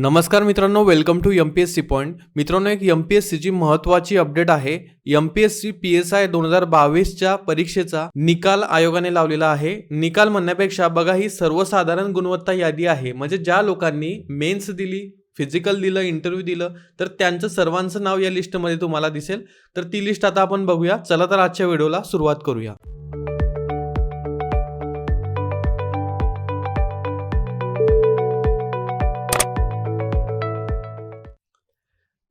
नमस्कार मित्रांनो, welcome to MPSC point. मित्रांनो, एक MPSCची महत्त्वाची अपडेट आहे. MPSC PSI 2022च्या परीक्षेचा निकाल आयोगाने लावलेला आहे. निकाल म्हणण्यापेक्षा बघा, ही सर्वसाधारण गुणवत्ता यादी आहे. म्हणजे ज्या लोकांनी मेन्स दिली, फिजिकल दिलं, इंटरव्ह्यू दिलं, तर त्यांचं सर्वांचं नाव या लिस्टमध्ये तुम्हाला दिसेल. तर ती लिस्ट आता आपण बघूया. चला तर आजच्या व्हिडिओला सुरुवात करूया.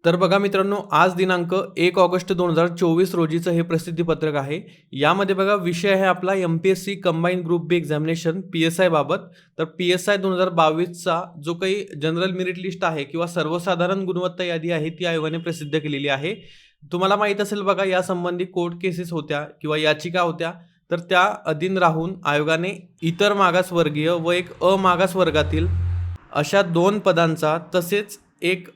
तर बघा मित्रांनो, आज दिनांक 1 ऑगस्ट 2024 रोजीचं हे प्रसिद्धीपत्रक आहे. यामध्ये बघा, विषय आहे आपला MPSC कंबाईन ग्रुप बी एक्झामिनेशन PSI बाबत. तर PSI 2022चा जो काही जनरल मेरिट लिस्ट आहे किंवा सर्वसाधारण गुणवत्ता यादी आहे, ती आयोगाने प्रसिद्ध केलेली आहे. तुम्हाला माहीत असेल बघा, यासंबंधी कोर्ट केसेस होत्या किंवा याचिका होत्या. तर त्या अधीन राहून आयोगाने इतर मागासवर्गीय व एक अमागासवर्गातील अशा 2 पदांचा, तसेच एक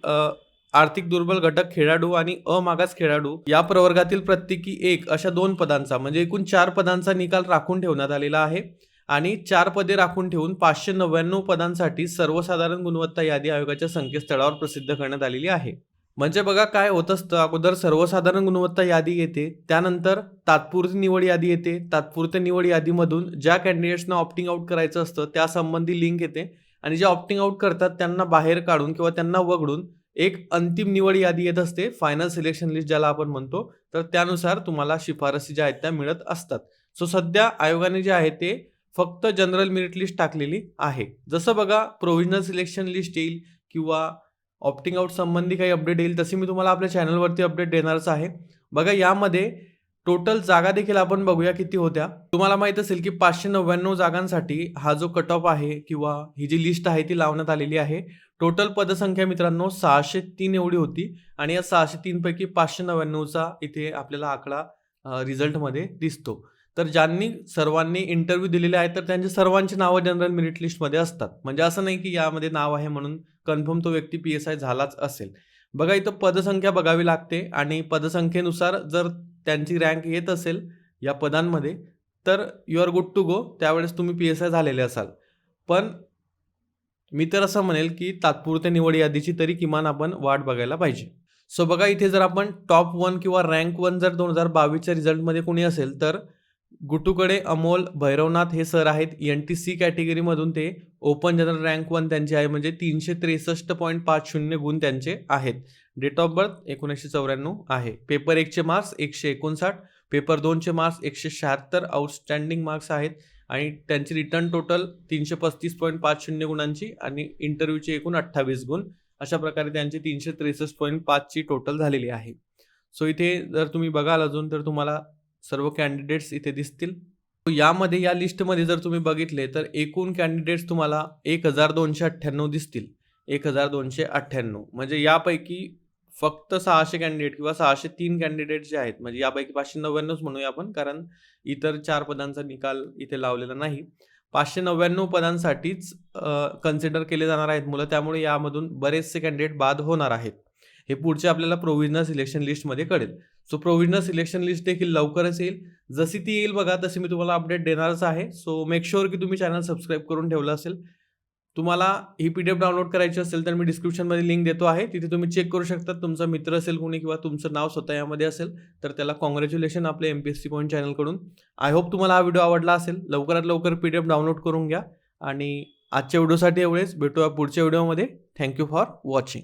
आर्थिक दुर्बल घटक खेळाडू आणि अमागास खेळाडू या प्रवर्गातील प्रत्येकी एक अशा 2 पदांचा, म्हणजे एकूण 4 पदांचा निकाल राखून ठेवण्यात आलेला आहे. आणि 4 पदे राखून ठेवून 599 पदांसाठी सर्वसाधारण गुणवत्ता यादी आयोगाच्या संकेतस्थळावर प्रसिद्ध करण्यात आलेली आहे. म्हणजे बघा, काय होत असतं, अगोदर सर्वसाधारण गुणवत्ता यादी येते, त्यानंतर तात्पुरती निवड यादी येते. तात्पुरत्या निवड यादीमधून ज्या कॅन्डिडेट्सना ऑप्टिंग आउट करायचं असतं त्यासंबंधी लिंक येते, आणि जे ऑप्टिंग आउट करतात त्यांना बाहेर काढून किंवा त्यांना वगळून एक अंतिम निवड यादी येत असते, फायनल सिलेक्शन लिस्ट ज्याला आपण म्हणतो. तर त्यानुसार तुम्हाला शिफारसी ज्या आहेत त्या मिळत असतात. सो सध्या आयोगाने जे आहे ते फक्त जनरल मेरिट लिस्ट टाकलेली आहे. जसं बघा, प्रोव्हिजनल सिलेक्शन लिस्ट येईल किंवा ऑप्टिंग आउट संबंधी काही अपडेट येईल, तशी मी तुम्हाला आपल्या चॅनलवरती अपडेट देणारच आहे. बघा, यामध्ये टोटल जागा देखील आपण बघूया किती होत्या. तुम्हाला माहित असेल की 599 जागांसाठी हा जो कट ऑफ आहे किंवा ही जी लिस्ट आहे ती लावण्यात आलेली आहे. टोटल पदसंख्या मित्रांनो 603 एवढी होती, आणि या 603 पैकी 599चा इथे आपल्याला आकडा रिझल्टमध्ये दिसतो. तर ज्यांनी सर्वांनी इंटरव्ह्यू दिलेले आहेत, तर त्यांची सर्वांची नावं जनरल मेरिट लिस्टमध्ये असतात. म्हणजे असं नाही की यामध्ये नाव आहे म्हणून कन्फर्म तो व्यक्ती PSI झालाच असेल. बघा, इथं पदसंख्या बघावी लागते, आणि पदसंख्येनुसार जर त्यांची रँक येत असेल या पदांमध्ये, तर you are good to go. त्यावेळेस तुम्ही PSI झालेले असाल. पण मी तर असं म्हणेल की तात्पुरत्या निवड यादीची तरी किमान आपण वाट बघायला पाहिजे. सो बघा, इथे जर आपण टॉप 1 किंवा रँक 1 जर 2022च्या रिझल्टमध्ये कोणी असेल, तर गुटूकडे अमोल भैरवनाथ हे सर आहेत. NTC कॅटेगरीमधून ते ओपन जनरल रँक 1 त्यांची आहे, म्हणजे 363.50 गुण त्यांचे आहेत. डेट ऑफ बर्थ 1994 आहे. पेपर 1चे मार्क्स 159, पेपर 2चे मार्क्स 176, आउटस्टँडिंग मार्क्स आहेत. आणि त्यांची रिटर्न टोटल 335.50 गुणांची, आणि इंटरव्ह्यूचे एकूण 28 गुण. अशा प्रकारे त्यांची 363.5ची टोटल झालेली आहे. सो इथे जर तुम्ही बघाल अजून, तर तुम्हाला सर्व कॅन्डिडेट्स इथे दिसतील. यामध्ये या लिस्टमध्ये जर तुम्ही बघितले, तर एकूण कॅन्डिडेट्स तुम्हाला 1298 दिसतील. 1298, म्हणजे यापैकी फक्त 600 कॅन्डिडेट किंवा 603 कॅन्डिडेट जे आहेत, म्हणजे यापैकी 599 म्हणूया आपण, कारण इतर 4 पदांचा निकाल इथे लावलेला नाही. 599 पदांसाठीच कन्सिडर केले जाणार आहेत मुलं, त्यामुळे यामधून बरेचसे कॅन्डिडेट बाद होणार आहेत. हे पुढचे आपल्याला प्रोव्हिजनल सिलेक्शन लिस्टमध्ये कळेल. सो प्रोव्हिजनल सिलेक्शन लिस्ट देखील लवकरच येईल. जशी ती येईल बघा, तशी मी तुम्हाला अपडेट देणारच आहे. सो मेक शुअर की तुम्ही चॅनल सबस्क्राईब करून ठेवलं असेल. तुम्हाला ही PDF डाउनलोड करायची असेल, तर मी डिस्क्रिप्शनमध्ये लिंक देतो आहे. तिथे तुम्ही चेक करू शकता. तुमचा मित्र असेल कोणी किंवा तुमचं नाव स्वतः यामध्ये असेल, तर त्याला कॉंग्रॅच्युलेशन आपल्या MPSC पॉईंट चॅनलकडून. आय होप तुम्हाला हा व्हिडिओ आवडला असेल. लवकरात लवकर PDF डाउनलोड करून घ्या. आणि आजच्या व्हिडिओसाठी एवढेच. भेटूया पुढच्या व्हिडिओमध्ये. Thank you for watching.